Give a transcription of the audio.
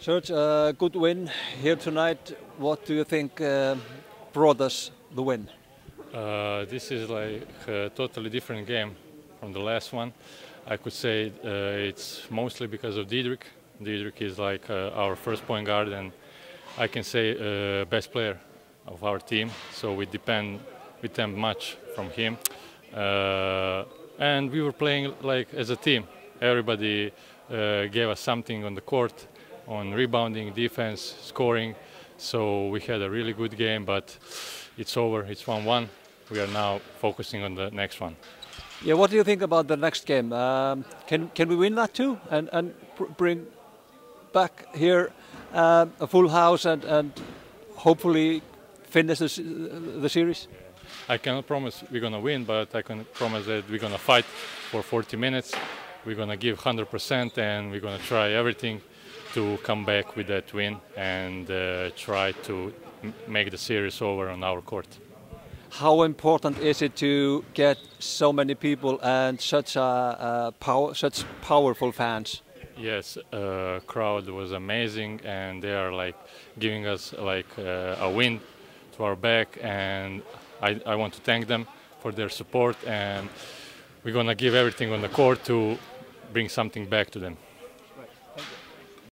Serge, a good win here tonight. What do you think brought us the win? This is like a totally different game from the last one. I could say it's mostly because of Diedrich. Diedrich is like our first point guard, and I can say best player of our team. So we depend much from him. And we were playing like as a team. Everybody gave us something on the court, on rebounding, defense, scoring. So we had a really good game, but it's over. It's 1-1. We are now focusing on the next one. Yeah, what do you think about the next game? Can we win that too, and bring back here a full house and hopefully finish the series? I cannot promise we're going to win, but I can promise that we're going to fight for 40 minutes. We're going to give 100% and we're going to try everything to come back with that win and try to make the series over on our court. How important is it to get so many people and such powerful fans? Yes, crowd was amazing, and they are like giving us like a wind to our back, and I want to thank them for their support, and we're gonna give everything on the court to bring something back to them.